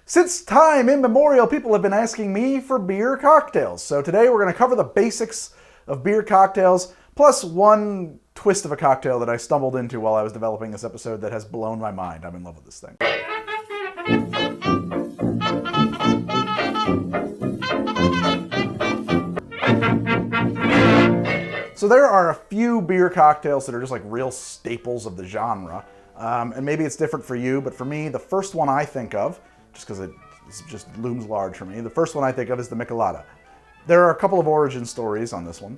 Since time immemorial, people have been asking me for beer cocktails. So today we're going to cover the basics of beer cocktails, plus one twist of a cocktail that I stumbled into while I was developing this episode that has blown my mind. I'm in love with this thing. So there are a few beer cocktails that are just like real staples of the genre. And maybe it's different for you, but for me, the first one I think of, just because it just looms large for me, the first one I think of is the Michelada. There are a couple of origin stories on this one.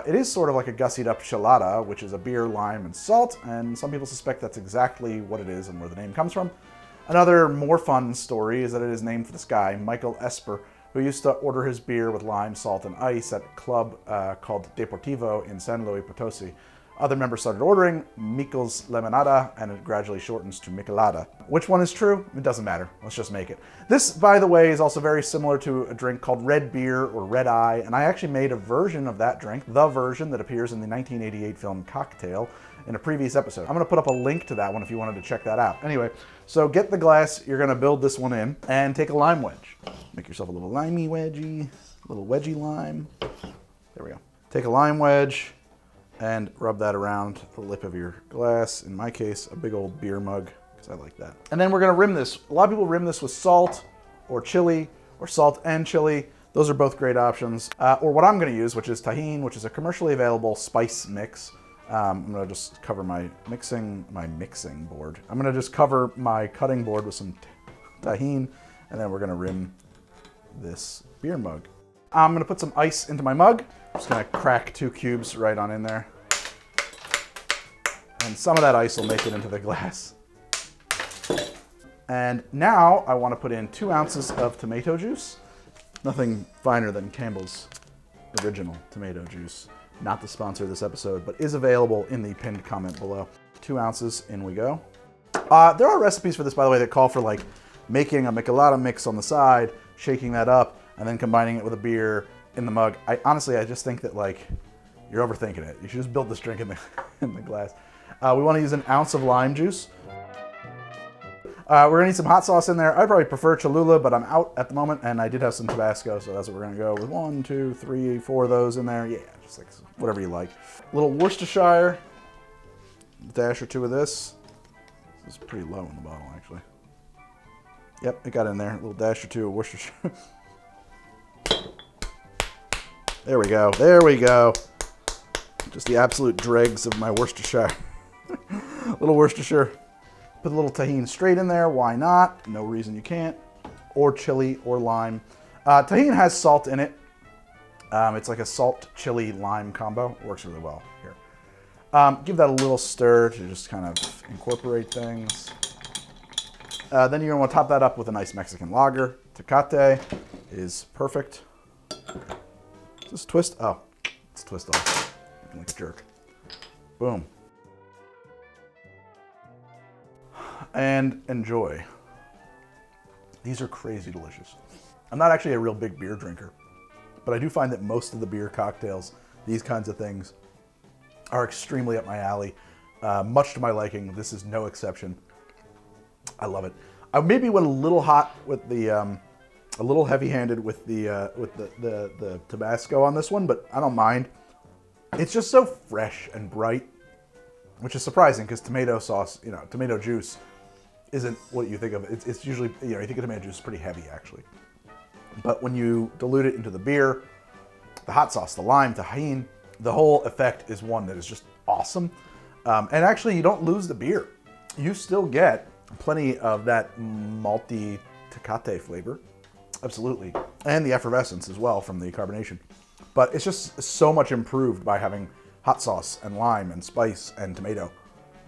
It is sort of like a gussied up Michelada, which is a beer, lime, and salt, and some people suspect that's exactly what it is and where the name comes from. Another more fun story is that it is named for this guy, Michael Esper, who used to order his beer with lime, salt, and ice at a club called Deportivo in San Luis Potosi. Other members started ordering Michel's Limonada, and it gradually shortens to Michelada. Which one is true? It doesn't matter. Let's just make it. This, by the way, is also very similar to a drink called Red Beer or Red Eye, and I actually made a version of that drink, the version that appears in the 1988 film Cocktail, in a previous episode. I'm going to put up a link to that one if you wanted to check that out. Anyway, so get the glass, you're going to build this one in, and take a lime wedge. Make yourself a little limey wedgie, a little wedgie lime. There we go. Take a lime wedge and rub that around the lip of your glass. In my case, a big old beer mug, because I like that. And then we're going to rim this. A lot of people rim this with salt or chili, or salt and chili. Those are both great options. Or what I'm going to use, which is Tajin, which is a commercially available spice mix. I'm going to just cover my mixing board. I'm going to just cover my cutting board with some Tajin, and then we're going to rim this beer mug. I'm going to put some ice into my mug. I'm just going to crack 2 cubes right on in there. And some of that ice will make it into the glass. And now I want to put in 2 ounces of tomato juice. Nothing finer than Campbell's original tomato juice. Not the sponsor of this episode, but is available in the pinned comment below. 2 ounces, in we go. There are recipes for this, by the way, that call for like making a Michelada mix on the side, shaking that up, and then combining it with a beer in the mug. Honestly, I just think that like you're overthinking it. You should just build this drink in the glass. We want to use an ounce of lime juice. We're gonna need some hot sauce in there. I'd probably prefer Cholula, but I'm out at the moment, and I did have some Tabasco, so that's what we're gonna go with. 1, 2, 3, 4 of those in there. Yeah, just like whatever you like. A little Worcestershire, a dash or 2 of this. This is pretty low in the bottle, actually. Yep, it got in there. A little dash or 2 of Worcestershire. There we go. There we go. Just the absolute dregs of my Worcestershire. A little Worcestershire. Put a little Tajin straight in there. Why not? No reason you can't. Or chili or lime. Tajin has salt in it. It's like a salt, chili, lime combo. It works really well here. Give that a little stir to just kind of incorporate things. Then you're going to want to top that up with a nice Mexican lager. Tecate is perfect. Is this twist? Oh, it's twist off. Looking like a jerk. Boom. And enjoy. These are crazy delicious. I'm not actually a real big beer drinker, but I do find that most of the beer cocktails, these kinds of things, are extremely up my alley. Much to my liking. This is no exception. I love it. I maybe went a little hot with the, a little heavy-handed with the Tabasco on this one, but I don't mind. It's just so fresh and bright, which is surprising because tomato sauce, tomato juice isn't what you think of. It's usually, you think of tomato juice, it's pretty heavy actually. But when you dilute it into the beer, the hot sauce, the lime, Tajin, the whole effect is one that is just awesome. And actually you don't lose the beer. You still get plenty of that malty Tecate flavor. Absolutely. And the effervescence as well from the carbonation. But it's just so much improved by having hot sauce and lime and spice and tomato.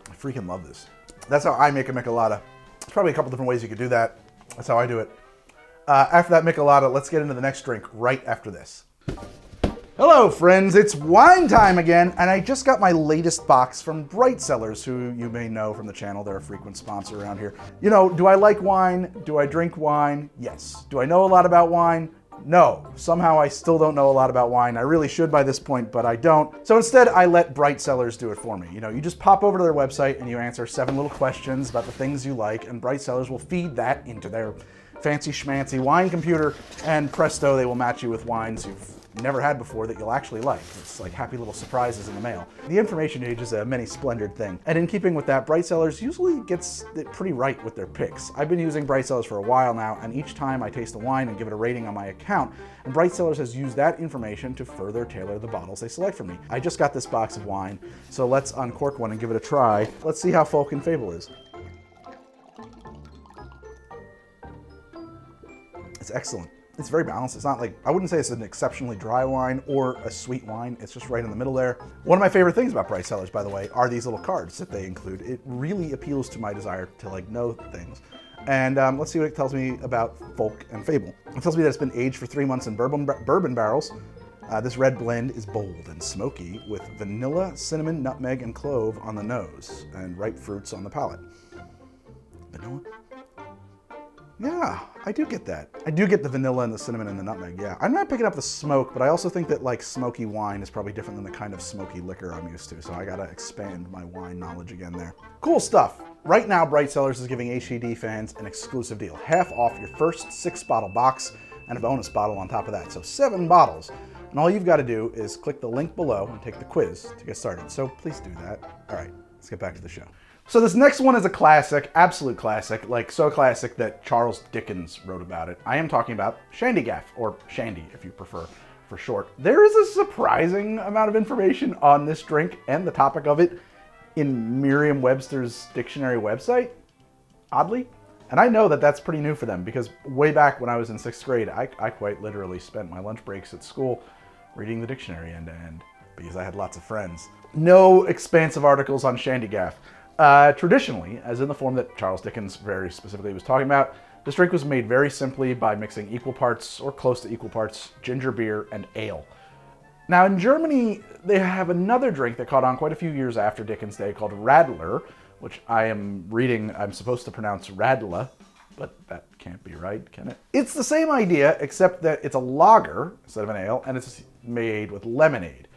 I freaking love this. That's how I make a Michelada. There's probably a couple different ways you could do that. That's how I do it. After that Michelada, let's get into the next drink right after this. Hello friends, it's wine time again, and I just got my latest box from Bright Cellars, who you may know from the channel. They're a frequent sponsor around here. Do I like wine? Do I drink wine? Yes. Do I know a lot about wine? No. Somehow I still don't know a lot about wine. I really should by this point, but I don't. So instead, I let Bright Cellars do it for me. You just pop over to their website and you answer 7 little questions about the things you like, and Bright Cellars will feed that into their fancy schmancy wine computer, and presto, they will match you with wines you've never had before that you'll actually like. It's like happy little surprises in the mail. The information age is a many splendored thing. And in keeping with that, Bright Cellars usually gets it pretty right with their picks. I've been using Bright Cellars for a while now, and each time I taste a wine and give it a rating on my account, and Bright Cellars has used that information to further tailor the bottles they select for me. I just got this box of wine, so let's uncork one and give it a try. Let's see how Folk and Fable is. It's excellent. It's very balanced. It's not like, I wouldn't say it's an exceptionally dry wine or a sweet wine. It's just right in the middle there. One of my favorite things about Bright Cellars, by the way, are these little cards that they include. It really appeals to my desire to like know things. And let's see what it tells me about Folk and Fable. It tells me that it's been aged for 3 months in bourbon barrels. This red blend is bold and smoky with vanilla, cinnamon, nutmeg, and clove on the nose and ripe fruits on the palate. Vanilla? Yeah, I do get that. I do get the vanilla and the cinnamon and the nutmeg, yeah. I'm not picking up the smoke, but I also think that like smoky wine is probably different than the kind of smoky liquor I'm used to, so I gotta expand my wine knowledge again there. Cool stuff. Right now, Bright Cellars is giving HCD fans an exclusive deal. Half off your first 6-bottle box and a bonus bottle on top of that, so 7 bottles. And all you've gotta do is click the link below and take the quiz to get started. So please do that. All right, let's get back to the show. So this next one is a classic, absolute classic, like so classic that Charles Dickens wrote about it. I am talking about Shandygaff, or Shandy if you prefer for short. There is a surprising amount of information on this drink and the topic of it in Merriam-Webster's dictionary website, oddly. And I know that that's pretty new for them because way back when I was in 6th grade, I quite literally spent my lunch breaks at school reading the dictionary end to end because I had lots of friends. No expansive articles on Shandygaff. Traditionally, as in the form that Charles Dickens very specifically was talking about, this drink was made very simply by mixing equal parts, or close to equal parts, ginger beer and ale. Now in Germany, they have another drink that caught on quite a few years after Dickens' day called Radler, which I'm supposed to pronounce Radler, but that can't be right, can it? It's the same idea, except that it's a lager instead of an ale, and it's made with lemonade.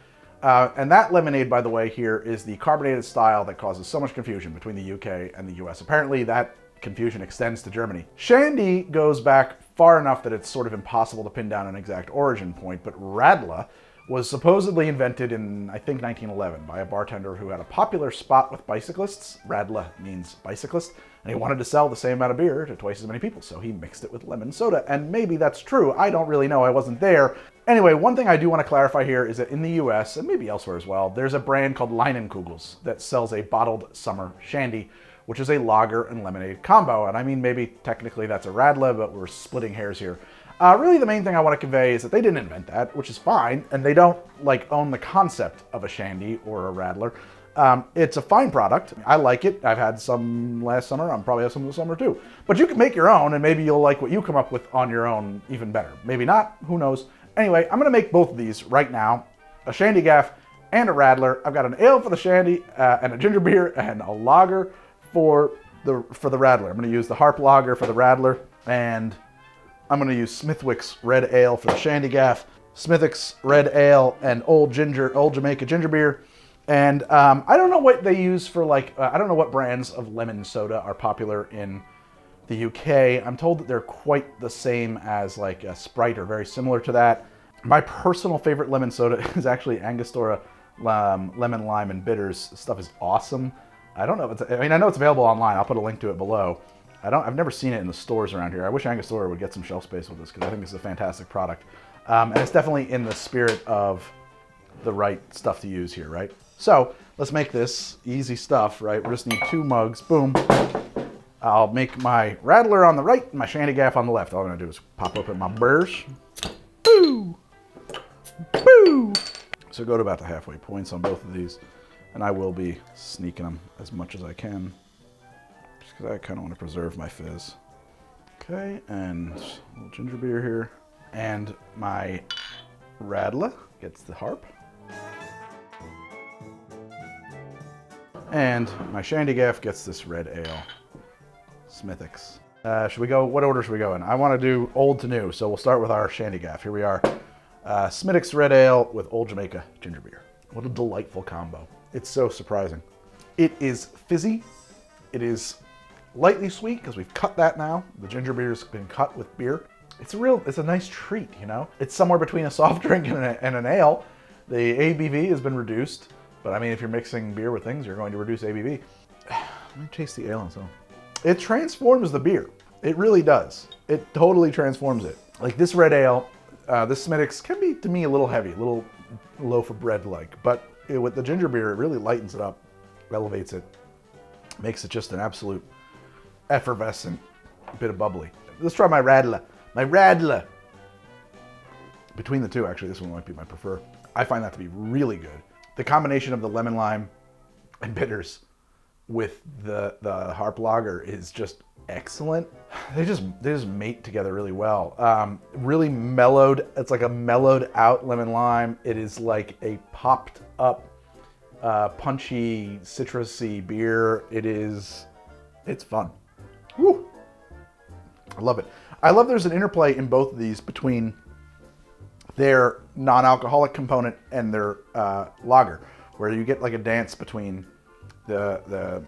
And that lemonade, by the way, here is the carbonated style that causes so much confusion between the UK and the US. Apparently that confusion extends to Germany. Shandy goes back far enough that it's sort of impossible to pin down an exact origin point, but Radler was supposedly invented in, I think, 1911 by a bartender who had a popular spot with bicyclists. Radler means bicyclist, and he wanted to sell the same amount of beer to twice as many people, so he mixed it with lemon soda. And maybe that's true. I don't really know. I wasn't there. Anyway, one thing I do want to clarify here is that in the US, and maybe elsewhere as well, there's a brand called Leinenkugels that sells a bottled summer shandy, which is a lager and lemonade combo. And I mean, maybe technically that's a Radler, but we're splitting hairs here. Really, the main thing I want to convey is that they didn't invent that, which is fine, and they don't like own the concept of a shandy or a Radler. It's a fine product. I like it. I've had some last summer. I'll probably have some this summer too. But you can make your own, and maybe you'll like what you come up with on your own even better. Maybe not. Who knows? Anyway, I'm going to make both of these right now, a Shandygaff and a Radler. I've got an ale for the Shandy and a ginger beer and a lager for the Radler. I'm going to use the Harp Lager for the Radler, and I'm going to use Smithwick's Red Ale for the Shandygaff, Smithwick's Red Ale and Old Jamaica ginger beer. And I don't know what they use for I don't know what brands of lemon soda are popular in the UK. I'm told that they're quite the same as like a Sprite or very similar to that. My personal favorite lemon soda is actually Angostura lemon, lime, and bitters. This stuff is awesome. I don't know if it's, I know it's available online. I'll put a link to it below. I've never seen it in the stores around here. I wish Angostura would get some shelf space with this because I think this is a fantastic product. And it's definitely in the spirit of the right stuff to use here, right? So let's make this easy stuff, right? We just need 2 mugs, boom. I'll make my Radler on the right and my Shandygaff on the left. All I'm gonna do is pop open my burrs. Boo! Boo! So go to about the halfway points on both of these, and I will be sneaking them as much as I can, just because I kind of want to preserve my fizz. Okay, and a little ginger beer here. And my Radler gets the Harp. And my Shandygaff gets this red ale. Smithwick's. Should we go, what order should we go in? I want to do old to new, so we'll start with our Shandygaff. Here we are. Smithwick's Red Ale with Old Jamaica ginger beer. What a delightful combo. It's so surprising. It is fizzy. It is Lightly sweet, because we've cut that now. The ginger beer's been cut with beer. It's a nice treat, you know? It's somewhere between a soft drink and an ale. The ABV has been reduced, but I mean, if you're mixing beer with things, you're going to reduce ABV. Let me taste the ale and so. It transforms the beer. It really does. It totally transforms it. Like this red ale, this Smithwick's can be, to me, a little heavy, a little loaf of bread-like, but with the ginger beer, it really lightens it up, elevates it, makes it just an absolute effervescent bit of bubbly. Let's try my Radler. My Radler. Between the two, actually, this one might be my preferred. I find that to be really good. The combination of the lemon lime and bitters with the Harp Lager is just excellent. They just mate together really well. Really mellowed. It's like a mellowed out lemon lime. It is like a popped up, punchy, citrusy beer. It's fun. Woo! I love it. I love there's an interplay in both of these between their non-alcoholic component and their lager, where you get like a dance between the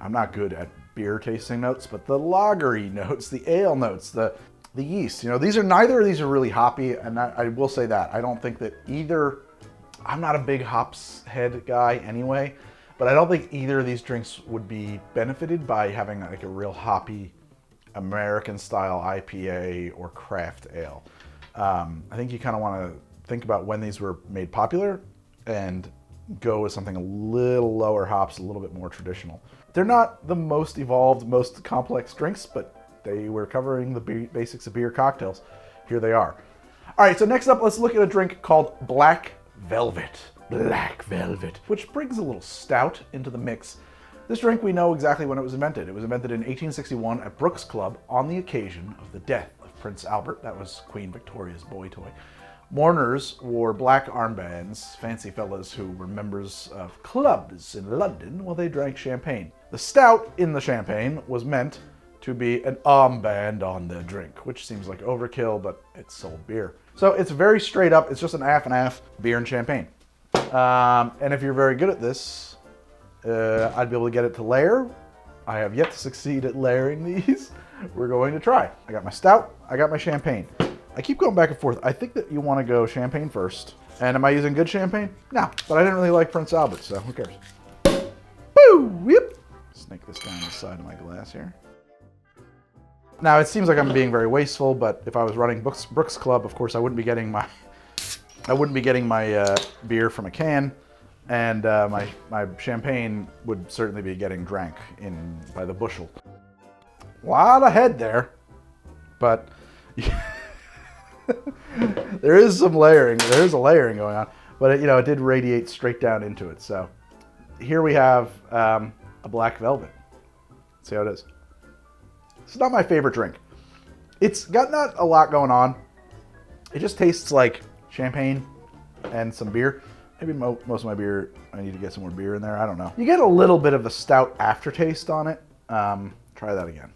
I'm not good at beer tasting notes, but the lagery notes, the ale notes, the yeast. You know, neither of these are really hoppy, and I will say that. I don't think that either, I'm not a big hops head guy anyway, but I don't think either of these drinks would be benefited by having like a real hoppy American style IPA or craft ale. I think you kind of want to think about when these were made popular and go with something a little lower hops, a little bit more traditional. They're not the most evolved, most complex drinks, but they were covering the basics of beer cocktails. Here they are. All right, so next up, let's look at a drink called Black Velvet. Black Velvet, which brings a little stout into the mix. This drink, we know exactly when it was invented. It was invented in 1861 at Brooks Club on the occasion of the death of Prince Albert. That was Queen Victoria's boy toy. Mourners wore black armbands, fancy fellas who were members of clubs in London while they drank champagne. The stout in the champagne was meant to be an armband on their drink, which seems like overkill, but it's sold beer. So it's very straight up. It's just an half and half beer and champagne. And if you're very good at this, I'd be able to get it to layer. I have yet to succeed at layering these. We're going to try. I got my stout, I got my champagne. I keep going back and forth. I think that you want to go champagne first. And am I using good champagne? No, but I didn't really like Prince Albert, so who cares? Boo! Yep. Snake this down the side of my glass here. Now, it seems like I'm being very wasteful, but if I was running Brooks Club, of course, I wouldn't be getting my beer from a can, and my champagne would certainly be getting drank by the bushel. A lot of head there, but there is some layering. There is a layering going on, but it did radiate straight down into it. So here we have a Black Velvet. Let's see how it is. It's not my favorite drink. It's got not a lot going on. It just tastes like champagne and some beer. Maybe most of my beer, I need to get some more beer in there. I don't know. You get a little bit of a stout aftertaste on it. Try that again.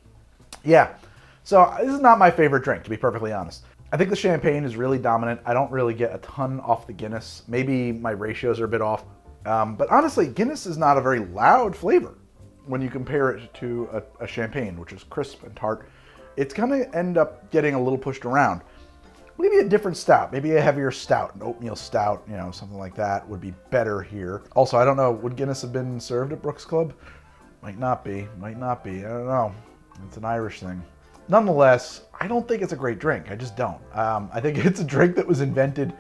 Yeah, so this is not my favorite drink, to be perfectly honest. I think the champagne is really dominant. I don't really get a ton off the Guinness. Maybe my ratios are a bit off. But honestly, Guinness is not a very loud flavor when you compare it to a champagne, which is crisp and tart. It's gonna end up getting a little pushed around. Maybe a different stout, maybe a heavier stout, an oatmeal stout, something like that would be better here. Also, I don't know, would Guinness have been served at Brooks Club? Might not be, I don't know. It's an Irish thing. Nonetheless, I don't think it's a great drink. I just don't. I think it's a drink that was invented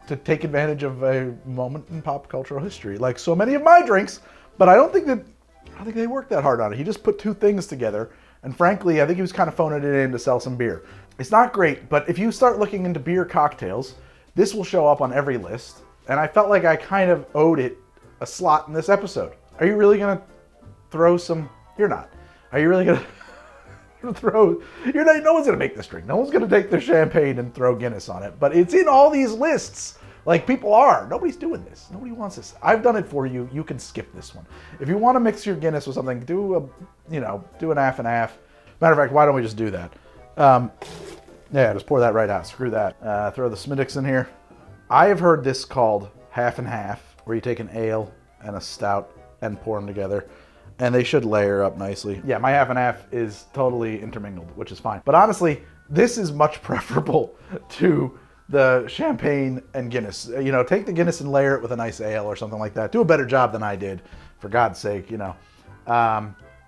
to take advantage of a moment in pop cultural history, like so many of my drinks, but I don't think they worked that hard on it. He just put two things together, and frankly, I think he was kind of phoning it in to sell some beer. It's not great, but if you start looking into beer cocktails, this will show up on every list, and I felt like I kind of owed it a slot in this episode. Are you really gonna throw some? You're not. Are you really gonna throw? You're not. No one's gonna make this drink. No one's gonna take their champagne and throw Guinness on it. But it's in all these lists. Like people are. Nobody's doing this. Nobody wants this. I've done it for you. You can skip this one. If you want to mix your Guinness with something, do an half and half. Matter of fact, why don't we just do that? Yeah, just pour that right out. Screw that. Throw the Smithwicks in here. I have heard this called half and half, where you take an ale and a stout and pour them together. And they should layer up nicely. Yeah, my half and half is totally intermingled, which is fine. But honestly, this is much preferable to the champagne and Guinness. You know, take the Guinness and layer it with a nice ale or something like that. Do a better job than I did, for God's sake, you know.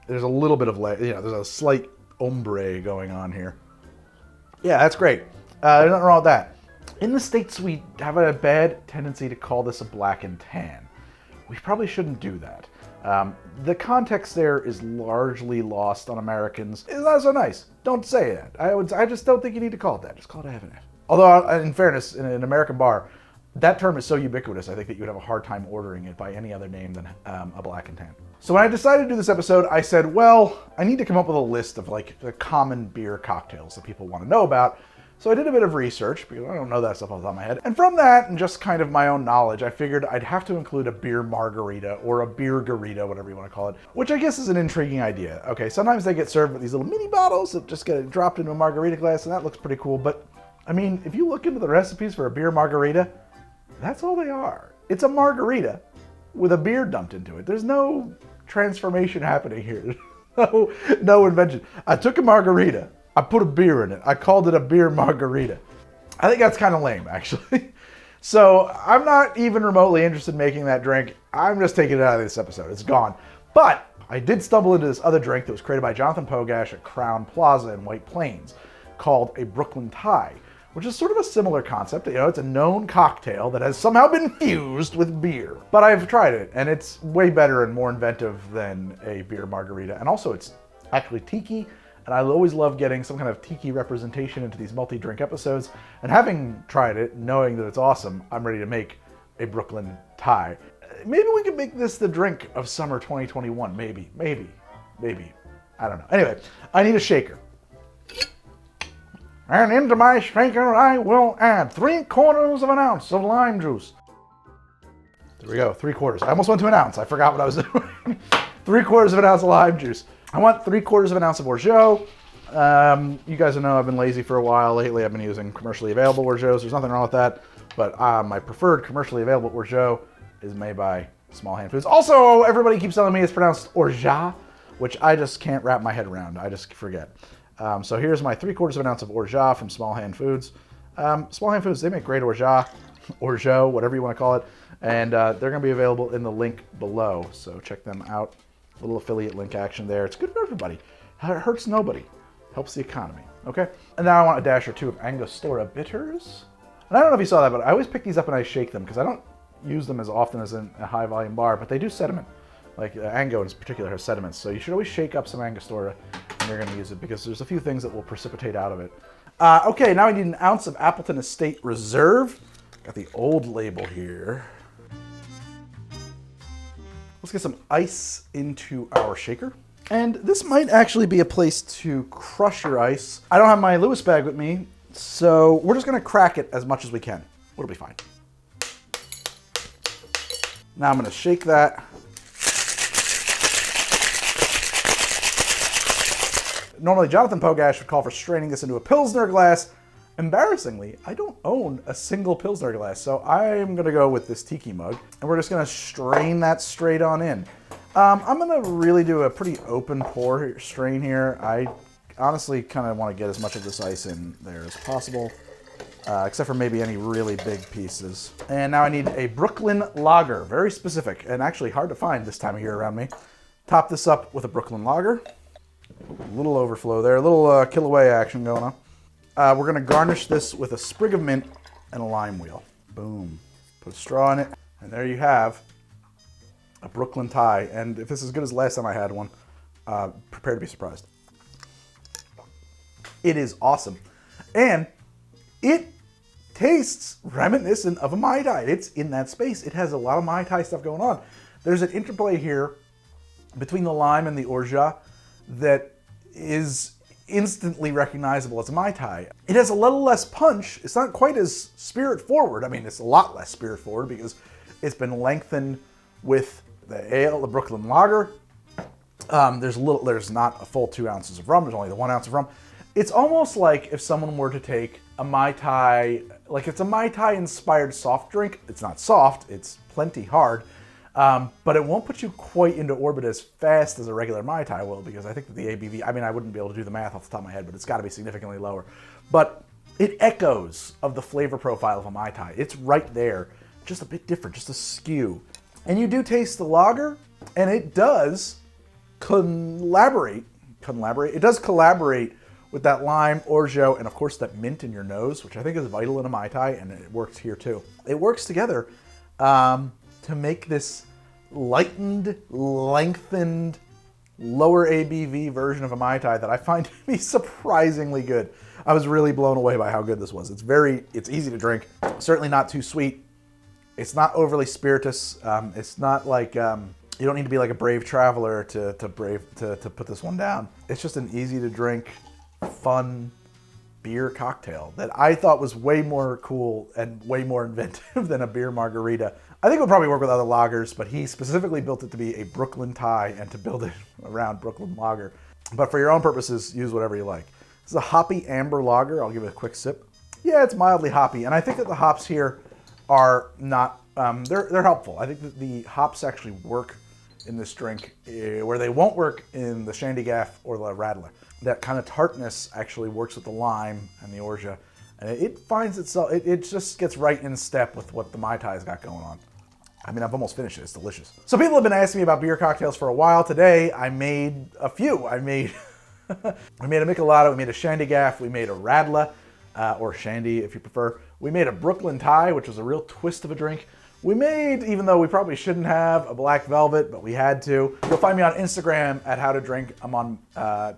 There's a little bit of, there's a slight ombre going on here. Yeah, that's great. There's nothing wrong with that. In the States, we have a bad tendency to call this a black and tan. We probably shouldn't do that. The context there is largely lost on Americans. It's not so nice. Don't say that. I just don't think you need to call it that. Just call it a half and half. Although, in fairness, in an American bar, that term is so ubiquitous, I think that you would have a hard time ordering it by any other name than a black and tan. So when I decided to do this episode, I said, well, I need to come up with a list of like the common beer cocktails that people want to know about. So I did a bit of research, because I don't know that stuff off the top of my head. And from that, and just kind of my own knowledge, I figured I'd have to include a beer margarita, or a beer garita, whatever you want to call it, which I guess is an intriguing idea. Okay, sometimes they get served with these little mini bottles that just get dropped into a margarita glass, and that looks pretty cool. But, I mean, if you look into the recipes for a beer margarita, that's all they are. It's a margarita with a beer dumped into it. There's no transformation happening here. No invention. I took a margarita, I put a beer in it. I called it a beer margarita. I think that's kind of lame, actually. So I'm not even remotely interested in making that drink. I'm just taking it out of this episode. It's gone. But I did stumble into this other drink that was created by Jonathan Pogash at Crown Plaza in White Plains called a Brooklyn Thai, which is sort of a similar concept. You know, it's a known cocktail that has somehow been fused with beer. But I've tried it, and it's way better and more inventive than a beer margarita. And also, it's actually tiki. And I always love getting some kind of tiki representation into these multi-drink episodes. And having tried it, knowing that it's awesome, I'm ready to make a Brooklyn Thai. Maybe we can make this the drink of summer 2021. Maybe. I don't know. Anyway, I need a shaker. And into my shaker, I will add 3/4 of an ounce of lime juice. There we go, 3/4. I almost went to an ounce. I forgot what I was doing. 3/4 of an ounce of lime juice. I want 3/4 of an ounce of orgeat. You guys know I've been lazy for a while. Lately, I've been using commercially available orgeats. There's nothing wrong with that. But my preferred commercially available orgeat is made by Small Hand Foods. Also, everybody keeps telling me it's pronounced orgeat, which I just can't wrap my head around. I just forget. So here's my 3/4 of an ounce of orgeat from Small Hand Foods. Small Hand Foods, they make great orgeat, whatever you want to call it. And they're going to be available in the link below. So check them out. A little affiliate link action there. It's good for everybody. It hurts nobody. Helps the economy. Okay? And now I want a dash or two of Angostura bitters. And I don't know if you saw that, but I always pick these up and I shake them because I don't use them as often as in a high volume bar, but they do sediment. Like Ango in particular has sediments. So you should always shake up some Angostura when you're going to use it because there's a few things that will precipitate out of it. Okay, now we need an ounce of Appleton Estate Reserve. Got the old label here. Let's get some ice into our shaker. And this might actually be a place to crush your ice. I don't have my Lewis bag with me, so we're just gonna crack it as much as we can. It'll be fine. Now I'm gonna shake that. Normally Jonathan Pogash would call for straining this into a Pilsner glass. Embarrassingly, I don't own a single Pilsner glass, so I'm gonna go with this tiki mug, and we're just gonna strain that straight on in. I'm gonna really do a pretty open pour strain here. I honestly kind of want to get as much of this ice in there as possible, except for maybe any really big pieces. And now I need a Brooklyn Lager, very specific, and actually hard to find this time of year around me. Top this up with a Brooklyn Lager. A little overflow there, a little kill away action going on. We're gonna garnish this with a sprig of mint and a lime wheel. Boom. Put a straw in it, and there you have a Brooklyn Thai. And if this is as good as the last time I had one, prepare to be surprised. It is awesome. And it tastes reminiscent of a Mai Tai. It's in that space. It has a lot of Mai Tai stuff going on. There's an interplay here between the lime and the orgeat that is instantly recognizable as a Mai Tai. It has a little less punch. It's not quite as spirit forward. I mean, it's a lot less spirit forward because it's been lengthened with the ale, the Brooklyn Lager. There's not a full 2 ounces of rum. There's only the 1 ounce of rum. It's almost like if someone were to take a Mai Tai, like it's a Mai Tai inspired soft drink. It's not soft, it's plenty hard. But it won't put you quite into orbit as fast as a regular Mai Tai will, because I think that the ABV, I mean, I wouldn't be able to do the math off the top of my head, but it's got to be significantly lower. But it echoes of the flavor profile of a Mai Tai. It's right there, just a bit different, just a skew. And you do taste the lager, and it does collaborate. It does collaborate with that lime, orgeat, and of course that mint in your nose, which I think is vital in a Mai Tai, and it works here too. It works together to make this lightened, lengthened, lower ABV version of a Mai Tai that I find to be surprisingly good. I was really blown away by how good this was. It's easy to drink, certainly not too sweet. It's not overly spirituous. It's not like, you don't need to be like a brave traveler to put this one down. It's just an easy to drink, fun beer cocktail that I thought was way more cool and way more inventive than a beer margarita. I think it would probably work with other lagers, but he specifically built it to be a Brooklyn Thai and to build it around Brooklyn Lager. But for your own purposes, use whatever you like. This is a hoppy amber lager. I'll give it a quick sip. Yeah, it's mildly hoppy, and I think that the hops here are not, they're helpful. I think that the hops actually work in this drink where they won't work in the Shandygaff or the Radler. That kind of tartness actually works with the lime and the orgeat, and it finds itself, it just gets right in step with what the Mai Tai's got going on. I mean, I've almost finished it. It's delicious. So people have been asking me about beer cocktails for a while. Today, I made a few. I made a Michelada, we made a Shandygaff, we made a Radler, or Shandy if you prefer. We made a Brooklyn Thai, which was a real twist of a drink. We made, even though we probably shouldn't have, a Black Velvet, but we had to. You'll find me on Instagram at How to Drink. I'm on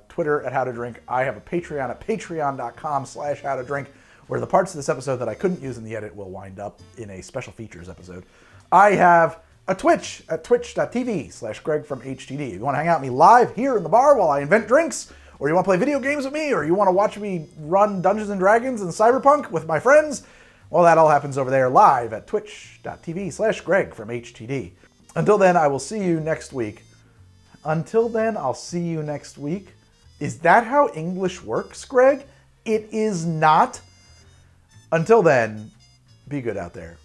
Twitter at How to Drink. I have a Patreon at patreon.com/howtodrink, where the parts of this episode that I couldn't use in the edit will wind up in a special features episode. I have a Twitch at twitch.tv/Greg from HTD. If you want to hang out with me live here in the bar while I invent drinks, or you want to play video games with me, or you want to watch me run Dungeons & Dragons and Cyberpunk with my friends, well, that all happens over there live at twitch.tv/Greg from HTD. Until then, I will see you next week. Until then, I'll see you next week. Is that how English works, Greg? It is not. Until then, be good out there.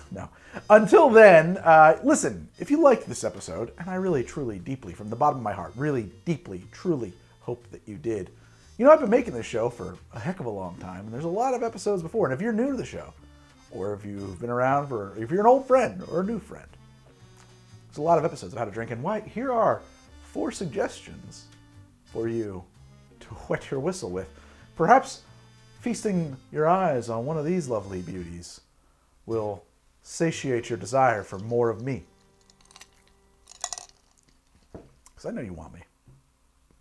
No. Until then, listen, if you liked this episode, and I really, truly, deeply, from the bottom of my heart, really, deeply, truly hope that you did. You know, I've been making this show for a heck of a long time, and there's a lot of episodes before. And if you're new to the show, or if you've been around if you're an old friend or a new friend, there's a lot of episodes of How to Drink. And here are 4 suggestions for you to wet your whistle with. Perhaps feasting your eyes on one of these lovely beauties will satiate your desire for more of me. Because I know you want me.